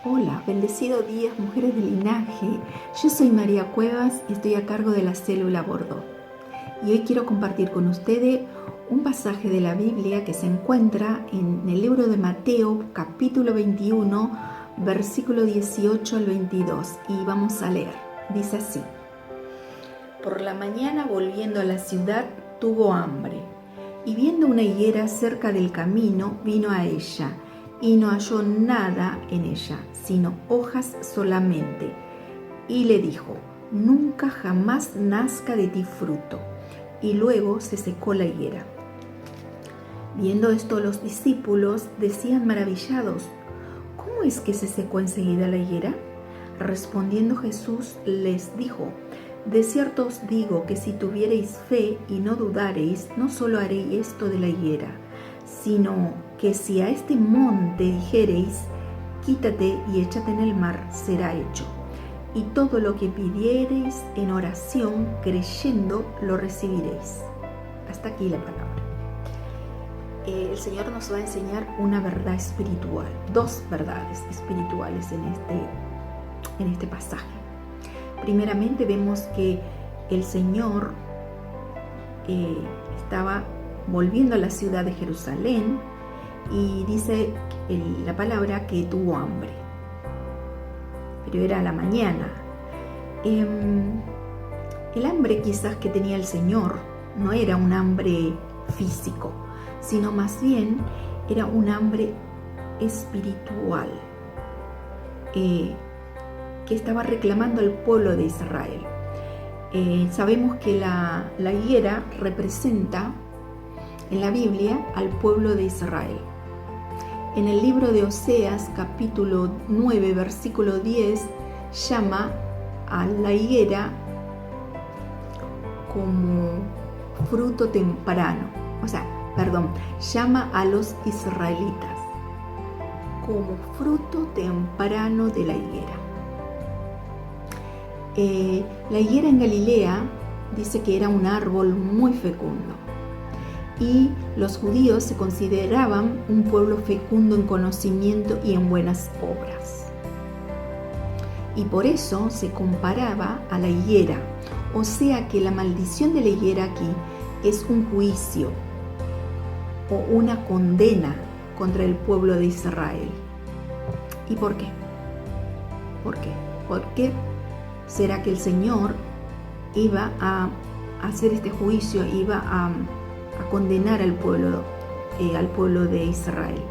Hola, bendecido días, mujeres del linaje. Yo soy María Cuevas y estoy a cargo de la célula Bordo. Y hoy quiero compartir con ustedes un pasaje de la Biblia que se encuentra en el libro de Mateo, capítulo 21, versículo 18 al 22. Y vamos a leer. Dice así: Por la mañana, volviendo a la ciudad, tuvo hambre. Y viendo una higuera cerca del camino, vino a ella, y no halló nada en ella, sino hojas solamente. Y le dijo: nunca jamás nazca de ti fruto. Y luego se secó la higuera. Viendo esto, los discípulos decían maravillados: ¿cómo es que se secó enseguida la higuera? Respondiendo Jesús les dijo: de cierto os digo que si tuviereis fe y no dudareis, no solo haréis esto de la higuera, sino que si a este monte dijereis: quítate y échate en el mar, será hecho. Y todo lo que pidiereis en oración, creyendo, lo recibiréis. Hasta aquí la palabra. El Señor nos va a enseñar una verdad espiritual, dos verdades espirituales en este pasaje. Primeramente vemos que el Señor estaba volviendo a la ciudad de Jerusalén y dice la palabra que tuvo hambre, pero era a la mañana. El hambre quizás que tenía el Señor no era un hambre físico, sino más bien era un hambre espiritual que estaba reclamando al pueblo de Israel. Sabemos que la higuera representa en la Biblia al pueblo de Israel. En el libro de Oseas, capítulo 9, versículo 10, llama a la higuera como fruto temprano. Llama a los israelitas como fruto temprano de la higuera. La higuera en Galilea dice que era un árbol muy fecundo y los judíos se consideraban un pueblo fecundo en conocimiento y en buenas obras, y por eso se comparaba a la higuera. O sea que la maldición de la higuera aquí es un juicio o una condena contra el pueblo de Israel. ¿Y por qué? ¿Por qué? ¿Por qué será que el Señor iba a hacer este juicio, iba a condenar al pueblo de Israel?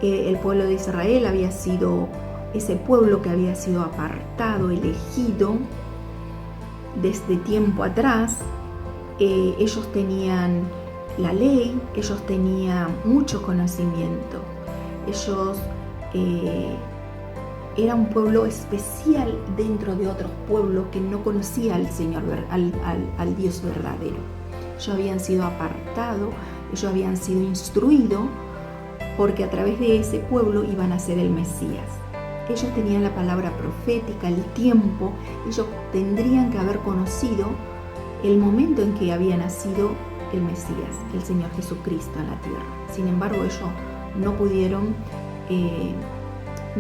El pueblo de Israel había sido ese pueblo que había sido apartado, elegido desde tiempo atrás. Ellos tenían la ley, ellos tenían mucho conocimiento, ellos era un pueblo especial dentro de otros pueblos que no conocía al Señor, al Dios verdadero. Ellos habían sido apartados, ellos habían sido instruidos, porque a través de ese pueblo iban a ser el Mesías. Ellos tenían la palabra profética, el tiempo, ellos tendrían que haber conocido el momento en que había nacido el Mesías, el Señor Jesucristo en la tierra. Sin embargo, ellos no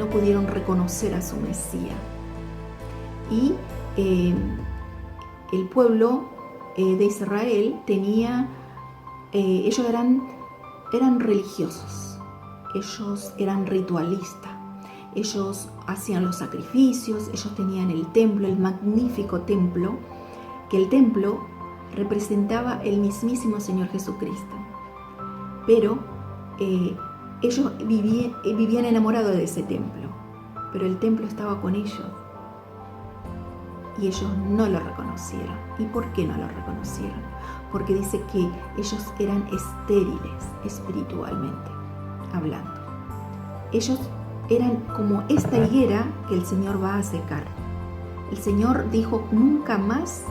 pudieron reconocer a su Mesías. Y el pueblo de Israel ellos eran religiosos, ellos eran ritualistas, ellos hacían los sacrificios, ellos tenían el templo, el magnífico templo, que el templo representaba el mismísimo Señor Jesucristo. Pero ellos vivían enamorados de ese templo, pero el templo estaba con ellos y ellos no lo reconocieron. ¿Y por qué no lo reconocieron? Porque dice que ellos eran estériles espiritualmente hablando. Ellos eran como esta higuera que el Señor va a secar. El Señor dijo: nunca más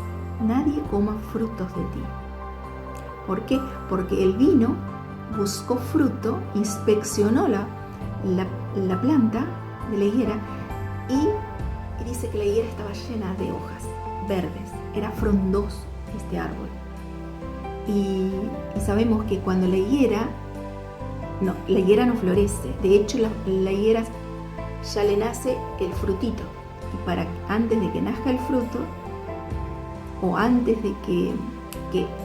nadie coma frutos de ti. ¿Por qué? Porque Él vino, buscó fruto, inspeccionó la planta de la higuera y dice que la higuera estaba llena de hojas verdes, era frondoso este árbol. Y sabemos que cuando la higuera no florece. De hecho, la higuera ya le nace el frutito. Y antes de que nazca el fruto, o antes de que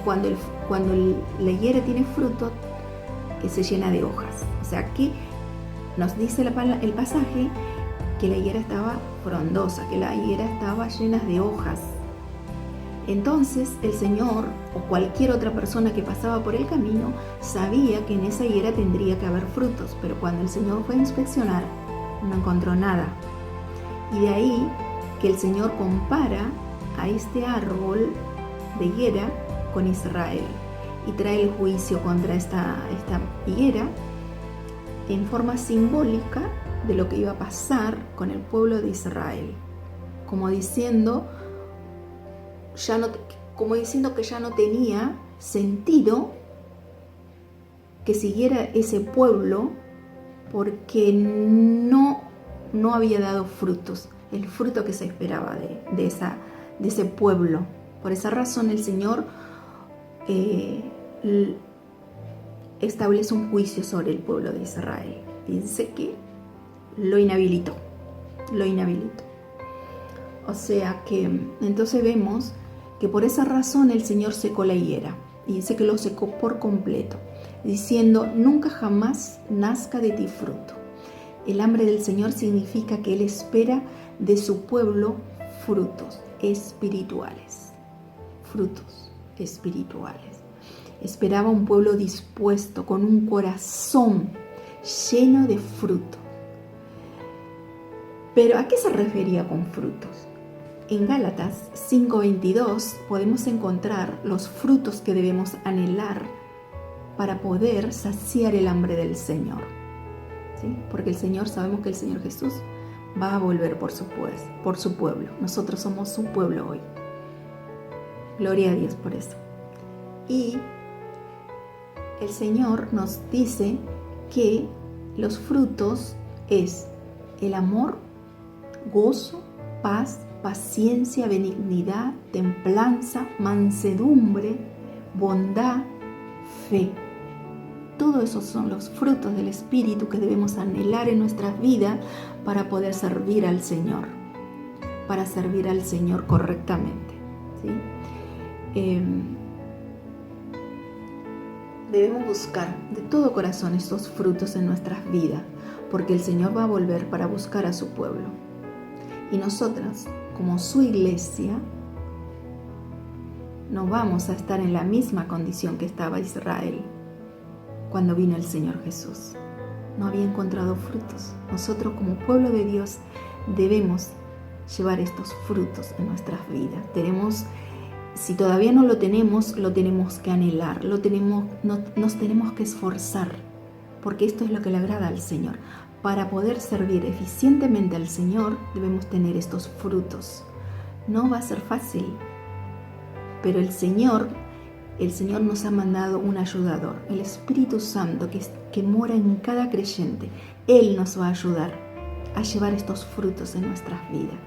cuando la higuera tiene fruto, se llena de hojas. O sea que nos dice el pasaje que la higuera estaba frondosa, que la higuera estaba llena de hojas. Entonces el Señor o cualquier otra persona que pasaba por el camino sabía que en esa higuera tendría que haber frutos, pero cuando el Señor fue a inspeccionar no encontró nada. Y de ahí que el Señor compara a este árbol de higuera con Israel y trae el juicio contra esta higuera en forma simbólica de lo que iba a pasar con el pueblo de Israel, como diciendo que ya no tenía sentido que siguiera ese pueblo porque no había dado frutos, el fruto que se esperaba de ese pueblo. Por esa razón el Señor establece un juicio sobre el pueblo de Israel y dice que lo inhabilitó. O sea que entonces vemos que por esa razón el Señor secó la higuera, y dice que lo secó por completo, diciendo: nunca jamás nazca de ti fruto. El hambre del Señor significa que Él espera de su pueblo frutos espirituales. Esperaba un pueblo dispuesto, con un corazón lleno de fruto. Pero ¿a qué se refería con frutos? En Gálatas 5:22 podemos encontrar los frutos que debemos anhelar para poder saciar el hambre del Señor. ¿Sí? Porque sabemos que el Señor Jesús va a volver por su pueblo. Nosotros somos su pueblo hoy. Gloria a Dios por eso. Y el Señor nos dice que los frutos es el amor, gozo, paz, paciencia, benignidad, templanza, mansedumbre, bondad, fe. Todos esos son los frutos del Espíritu que debemos anhelar en nuestras vidas para poder servir al Señor, correctamente. ¿Sí? Debemos buscar de todo corazón estos frutos en nuestras vidas, porque el Señor va a volver para buscar a su pueblo. Y nosotras, como su iglesia, no vamos a estar en la misma condición que estaba Israel cuando vino el Señor Jesús. No había encontrado frutos. Nosotros, como pueblo de Dios, debemos llevar estos frutos en nuestras vidas. Si todavía no lo tenemos que anhelar, nos tenemos que esforzar, porque esto es lo que le agrada al Señor. Para poder servir eficientemente al Señor, debemos tener estos frutos. No va a ser fácil, pero el Señor nos ha mandado un ayudador, el Espíritu Santo que mora en cada creyente. Él nos va a ayudar a llevar estos frutos en nuestras vidas,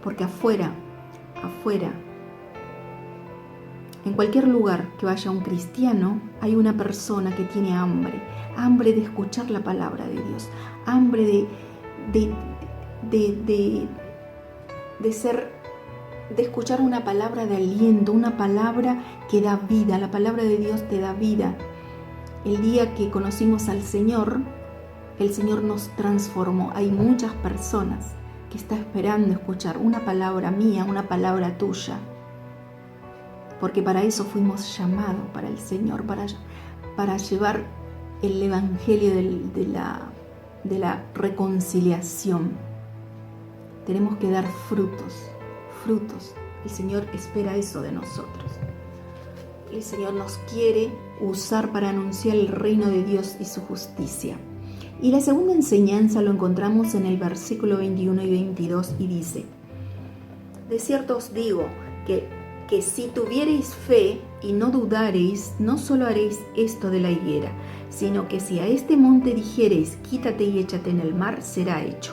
porque afuera, en cualquier lugar que vaya un cristiano, hay una persona que tiene hambre de escuchar la palabra de Dios, hambre de escuchar una palabra de aliento, una palabra que da vida. La palabra de Dios te da vida. El día que conocimos al Señor, el Señor nos transformó. Hay muchas personas que están esperando escuchar una palabra mía, una palabra tuya, porque para eso fuimos llamados para el Señor, para llevar el evangelio de la reconciliación. Tenemos que dar frutos. El Señor espera eso de nosotros. El Señor nos quiere usar para anunciar el reino de Dios y su justicia. Y la segunda enseñanza lo encontramos en el versículo 21 y 22 y dice: de cierto os digo que si tuviereis fe y no dudareis, no solo haréis esto de la higuera, sino que si a este monte dijereis: quítate y échate en el mar, será hecho.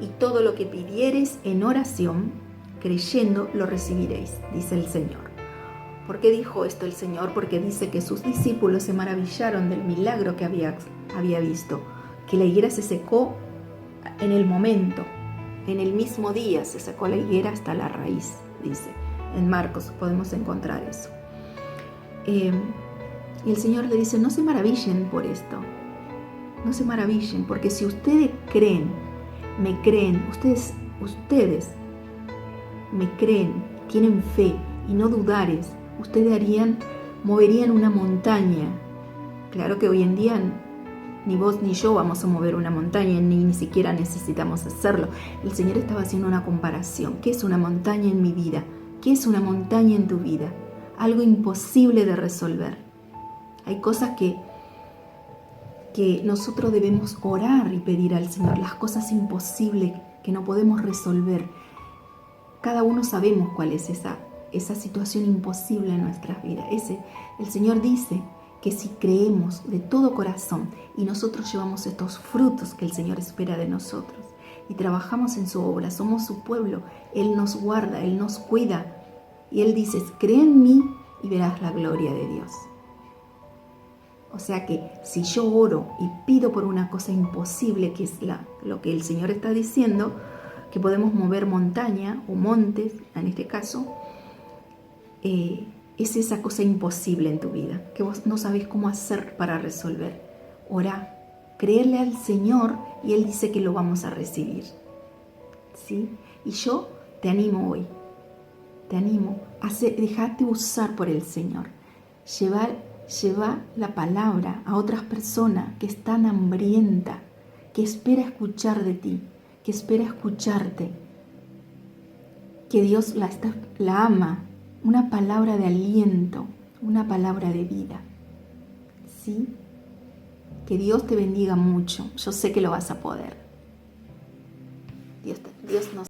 Y todo lo que pidiereis en oración, creyendo, lo recibiréis, dice el Señor. ¿Por qué dijo esto el Señor? Porque dice que sus discípulos se maravillaron del milagro que había visto, que la higuera se secó en el momento, en el mismo día se sacó la higuera hasta la raíz, dice. En Marcos podemos encontrar eso. Y el Señor le dice, no se maravillen por esto. No se maravillen, porque si ustedes creen, me creen, ustedes me creen, tienen fe y no dudares, ustedes moverían una montaña. Claro que hoy en día ni vos ni yo vamos a mover una montaña, ni siquiera necesitamos hacerlo. El Señor estaba haciendo una comparación. ¿Qué es una montaña en mi vida? ¿Qué es una montaña en tu vida? Algo imposible de resolver. Hay cosas que nosotros debemos orar y pedir al Señor, las cosas imposibles que no podemos resolver. Cada uno sabemos cuál es esa situación imposible en nuestras vidas. El Señor dice que si creemos de todo corazón y nosotros llevamos estos frutos que el Señor espera de nosotros y trabajamos en su obra, somos su pueblo, Él nos guarda, Él nos cuida y Él dice, cree en mí y verás la gloria de Dios. O sea que si yo oro y pido por una cosa imposible, que es lo que el Señor está diciendo, que podemos mover montaña o montes, en este caso, es esa cosa imposible en tu vida, que vos no sabés cómo hacer para resolver. Orá, creerle al Señor y Él dice que lo vamos a recibir. ¿Sí? Y yo te animo hoy, dejate usar por el Señor. Lleva la palabra a otras personas que están hambrientas, que espera escuchar de ti, que espera escucharte, que Dios la ama, una palabra de aliento, una palabra de vida. ¿Sí? Que Dios te bendiga mucho. Yo sé que lo vas a poder. Dios nos